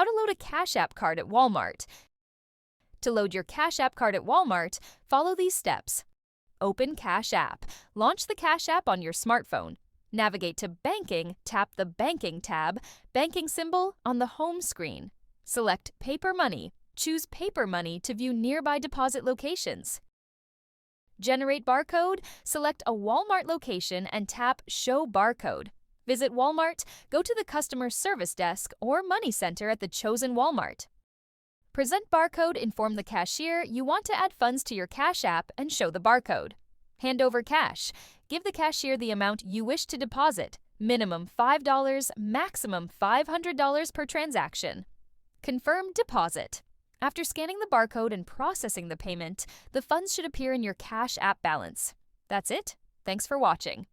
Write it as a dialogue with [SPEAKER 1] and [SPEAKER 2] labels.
[SPEAKER 1] How to load a Cash App card at Walmart. To load your Cash App card at Walmart, follow these steps. Open Cash App. Launch the Cash App on your smartphone. Navigate to Banking, tap the Banking tab, banking symbol on the home screen. Select Paper Money. Choose Paper Money to view nearby deposit locations. Generate barcode. Select a Walmart location and tap Show Barcode. Visit Walmart, go to the Customer Service Desk or Money Center at the chosen Walmart. Present barcode, inform the cashier you want to add funds to your Cash App and show the barcode. Hand over cash. Give the cashier the amount you wish to deposit, minimum $5, maximum $500 per transaction. Confirm deposit. After scanning the barcode and processing the payment, the funds should appear in your Cash App balance. That's it. Thanks for watching.